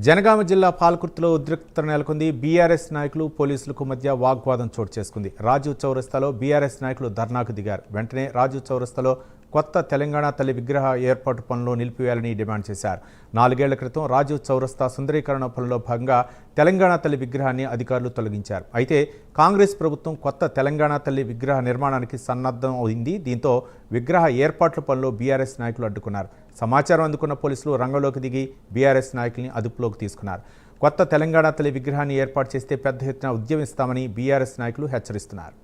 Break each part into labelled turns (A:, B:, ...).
A: జనగామ జిల్లా పాలకుర్తిలో ఉద్రిక్తత నెలకొంది. బీఆర్ఎస్ నాయకులు పోలీసులకు మధ్య వాగ్వాదం చోటు చేసుకుంది. రాజు చౌరస్తాలో బీఆర్ఎస్ నాయకులు ధర్నాకు దిగారు. వెంటనే రాజు చౌరస్తాలో కొత్త తెలంగాణ తల్లి విగ్రహ ఏర్పాటు పనులు నిలిపివేయాలని డిమాండ్ చేశారు. 4 ఏళ్ల క్రితం రాజు చౌరస్తా సుందరీకరణ పనుల్లో భాగంగా తెలంగాణ తల్లి విగ్రహాన్ని అధికారులు తొలగించారు. అయితే కాంగ్రెస్ ప్రభుత్వం కొత్త తెలంగాణ తల్లి విగ్రహ నిర్మాణానికి సన్నద్ధం అయింది. దీంతో విగ్రహ ఏర్పాట్ల పనులు బీఆర్ఎస్ నాయకులు అడ్డుకున్నారు. సమాచారం అందుకున్న పోలీసులు రంగంలోకి దిగి బీఆర్ఎస్ నాయకుల్ని అదుపులోకి తీసుకున్నారు. కొత్త తెలంగాణ తల్లి విగ్రహాన్ని ఏర్పాటు చేస్తే పెద్ద ఎత్తున ఉద్యమిస్తామని బీఆర్ఎస్ నాయకులు హెచ్చరిస్తున్నారు.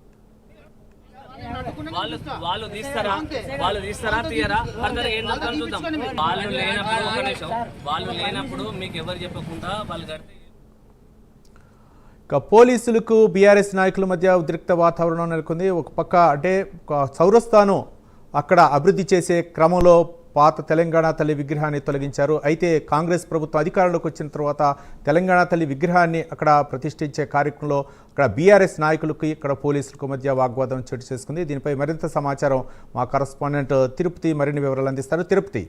B: వాళ్ళు తీస్తారా తీయరా ఫర్దర్ ఏం చూద్దాం. వాళ్ళు లేనప్పుడు మీకు ఎవరు చెప్పకుండా వాళ్ళు కడితే
A: పోలీసులకు బీఆర్ఎస్ నాయకుల మధ్య ఉద్రిక్త వాతావరణం నెలకొంది. ఒక పక్క అంటే చౌరస్తాను అక్కడ అభివృద్ధి చేసే క్రమంలో పాత తెలంగాణ తల్లి విగ్రహాన్ని తొలగించారు. అయితే కాంగ్రెస్ ప్రభుత్వం అధికారంలోకి వచ్చిన తర్వాత తెలంగాణ తల్లి విగ్రహాన్ని అక్కడ ప్రతిష్ఠించే కార్యక్రమంలో అక్కడ బీఆర్ఎస్ నాయకులకు ఇక్కడ పోలీసులకు మధ్య వాగ్వాదం చోటు చేసుకుంది. దీనిపై మరింత సమాచారం మా కరస్పాండెంట్ తిరుపతి మరిన్ని వివరాలు అందిస్తారు. తిరుపతి.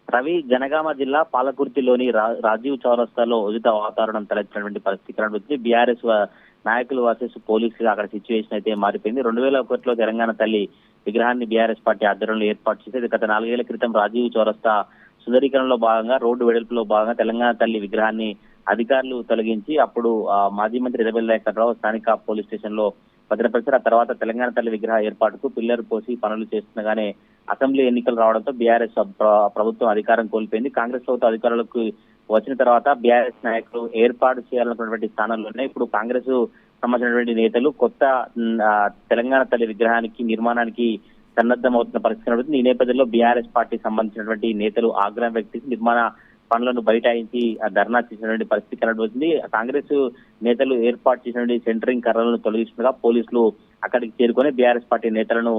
C: రవి, జనగామ జిల్లా పాలకుర్తిలోని రాజీవ్ చౌరస్తాలో ఉచిత వాతావరణం తలెత్తినటువంటి పరిస్థితి కనబడుతుంది. బీఆర్ఎస్ నాయకులు వర్సెస్ పోలీసులు అక్కడ సిచ్యువేషన్ అయితే మారిపోయింది. 2001లో తెలంగాణ తల్లి విగ్రహాన్ని బీఆర్ఎస్ పార్టీ ఆధ్వర్యంలో ఏర్పాటు చేసి గత 4 ఏళ్ల క్రితం రాజీవ్ చౌరస్తా సుందరీకరణలో భాగంగా రోడ్డు వెడల్పులో భాగంగా తెలంగాణ తల్లి విగ్రహాన్ని అధికారులు తొలగించి అప్పుడు మాజీ మంత్రి ఎర్రబెల్లి దయాకర్ రావు స్థానిక పోలీస్ స్టేషన్ లో భద్రపరిచారు. ఆ తర్వాత తెలంగాణ తల్లి విగ్రహ ఏర్పాటుకు పిల్లర్ పోసి పనులు చేస్తుండగానే అసెంబ్లీ ఎన్నికలు రావడంతో బీఆర్ఎస్ ప్రభుత్వం అధికారం కోల్పోయింది. కాంగ్రెస్ ప్రభుత్వం అధికారులకు వచ్చిన తర్వాత బీఆర్ఎస్ నాయకులు ఏర్పాటు చేయాలన్నటువంటి స్థానంలోనే ఇప్పుడు కాంగ్రెస్ సంబంధించినటువంటి నేతలు కొత్త తెలంగాణ తల్లి విగ్రహానికి నిర్మాణానికి సన్నద్ధమవుతున్న పరిస్థితి కనబడుతుంది. ఈ నేపథ్యంలో బీఆర్ఎస్ పార్టీకి సంబంధించినటువంటి నేతలు ఆగ్రహం వ్యక్తి నిర్మాణ పనులను బైఠాయించి ధర్నా చేసినటువంటి పరిస్థితి కనబడుతుంది. కాంగ్రెస్ నేతలు ఏర్పాటు చేసినటువంటి సెంటరింగ్ కర్రలను తొలగిస్తుండగా పోలీసులు అక్కడికి చేరుకొని బీఆర్ఎస్ పార్టీ నేతలను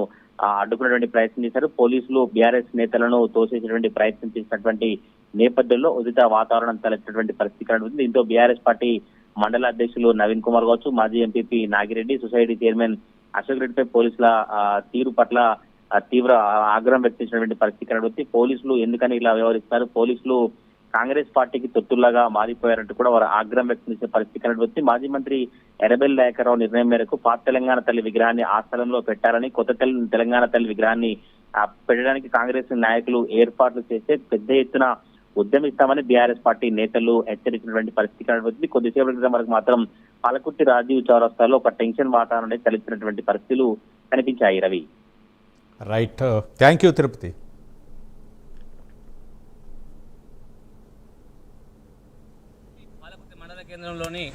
C: అడ్డుకునేటువంటి ప్రయత్నం చేశారు. పోలీసులు బీఆర్ఎస్ నేతలను తోసేసినటువంటి ప్రయత్నం చేసినటువంటి నేపథ్యంలో ఉచిత వాతావరణం తలెత్తినటువంటి పరిస్థితి కనబడుతుంది. దీంతో బీఆర్ఎస్ పార్టీ మండల అధ్యక్షులు నవీన్ కుమార్ కావచ్చు, మాజీ MPP Nagireddy, society chairman Ashok రెడ్డిపై పోలీసుల తీరు పట్ల తీవ్ర ఆగ్రహం వ్యక్తం చేసినటువంటి పరిస్థితి కనబడుతుంది. పోలీసులు ఎందుకని ఇలా వ్యవహరిస్తారు, పోలీసులు కాంగ్రెస్ పార్టీకి తొత్తుల్లాగా మారిపోయారంటూ కూడా వారు ఆగ్రహం వ్యక్తం చేసే పరిస్థితి కనబడుతుంది. మాజీ మంత్రి ఎర్రబెల్లి దయాకర్ రావు నిర్ణయం మేరకు పాత తెలంగాణ తల్లి విగ్రహాన్ని ఆ స్థలంలో పెట్టారని, కొత్త తెలంగాణ తల్లి విగ్రహాన్ని పెట్టడానికి కాంగ్రెస్ నాయకులు ఏర్పాట్లు చేస్తే పెద్ద ఎత్తున ఉద్యమిస్తామని బీఆర్ఎస్ పార్టీ నేతలు హెచ్చరించినటువంటి పరిస్థితి కనబడుతుంది. కొద్దిసేపటి క్రితం వరకు మాత్రం పాలకుర్తి రాజీవ్ చౌరస్తాలో ఒక టెన్షన్ వాతావరణం తలెత్తినటువంటి పరిస్థితులు కనిపించాయి. Ravi.
A: Right, thank you Tirupati.
B: Palakurthi మండల కేంద్రంలోని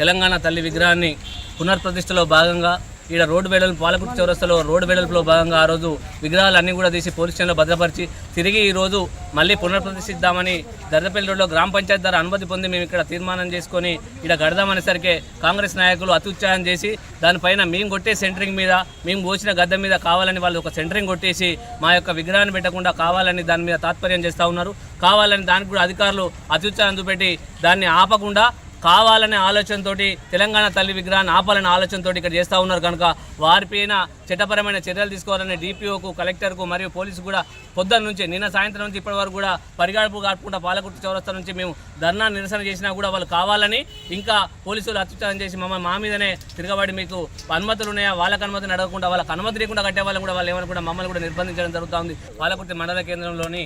B: తెలంగాణ తల్లి విగ్రహాన్ని పునర్ప్రతిష్టలో భాగంగా ఈడ రోడ్డు వెడల్పు పాలకుర్తి చౌరస్తాలో రోడ్డు వెడల్పులో భాగంగా ఆ రోజు విగ్రహాలన్నీ కూడా తీసి పోలీస్ స్టేషన్లో భద్రపరిచి తిరిగి ఈ రోజు మళ్ళీ పునర్ప్రతిష్ఠిద్దామని దర్దపల్లి రోడ్లో గ్రామ పంచాయతీ ద్వారా అనుమతి పొంది మేము ఇక్కడ తీర్మానం చేసుకొని ఇక్కడ గడదామనేసరికి కాంగ్రెస్ నాయకులు అత్యుత్సాహం చేసి దానిపైన మేము కొట్టే సెంటరింగ్ మీద మేము పోసిన గద్దె మీద కావాలని వాళ్ళు ఒక సెంటరింగ్ కొట్టేసి మా యొక్క విగ్రహాన్ని పెట్టకుండా కావాలని దాని మీద తాత్పర్యం చేస్తూ ఉన్నారు. కావాలని దానికి కూడా అధికారులు అత్యుత్సాహం చూపెట్టి దాన్ని ఆపకుండా కావాలనే ఆలోచనతో తెలంగాణ తల్లి విగ్రహాన్ని ఆపాలనే ఆలోచనతో ఇక్కడ చేస్తూ ఉన్నారు. కనుక వారిపైన చట్టపరమైన చర్యలు తీసుకోవాలని డిపిఓకు, కలెక్టర్కు మరియు పోలీసు కూడా పొద్దున్న నుంచి నిన్న సాయంత్రం నుంచి ఇప్పటి వరకు కూడా పరిగాడుపు కాకుండా పాలకుర్తి చౌరస్తా నుంచి మేము ధర్నా నిరసన చేసినా కూడా వాళ్ళు కావాలని ఇంకా పోలీసులు అత్యుత్సాహం చేసి మా మీదనే తిరగబడి మీకు అనుమతులు ఉన్నాయా, వాళ్ళకి అనుమతిని అడగకుండా వాళ్ళకి అనుమతి లేకుండా కట్టే వాళ్ళని కూడా వాళ్ళు ఏమైనా కూడా మమ్మల్ని కూడా నిర్బంధించడం జరుగుతూ ఉంది. పాలకుర్తి మండల కేంద్రంలోని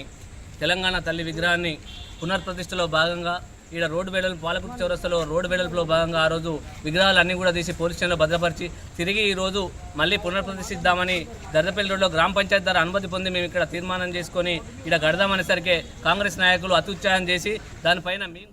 B: తెలంగాణ తల్లి విగ్రహాన్ని పునర్ప్రతిష్టలో భాగంగా ఈడ రోడ్డు వెడల్పు పాలకుర్తి చౌరస్తాలో రోడ్డు వెడల్పులో భాగంగా ఆ రోజు విగ్రహాలన్నీ కూడా తీసి పోలీస్ స్టేషన్లో భద్రపరిచి తిరిగి ఈ రోజు మళ్ళీ పునర్ప్రతిష్ఠిద్దామని దర్దపల్లి రోడ్లో గ్రామ పంచాయతీ ద్వారా అనుమతి పొంది మేము ఇక్కడ తీర్మానం చేసుకొని ఇక్కడ గడదామనేసరికి కాంగ్రెస్ నాయకులు అత్యుత్సాహం చేసి దానిపైన మేము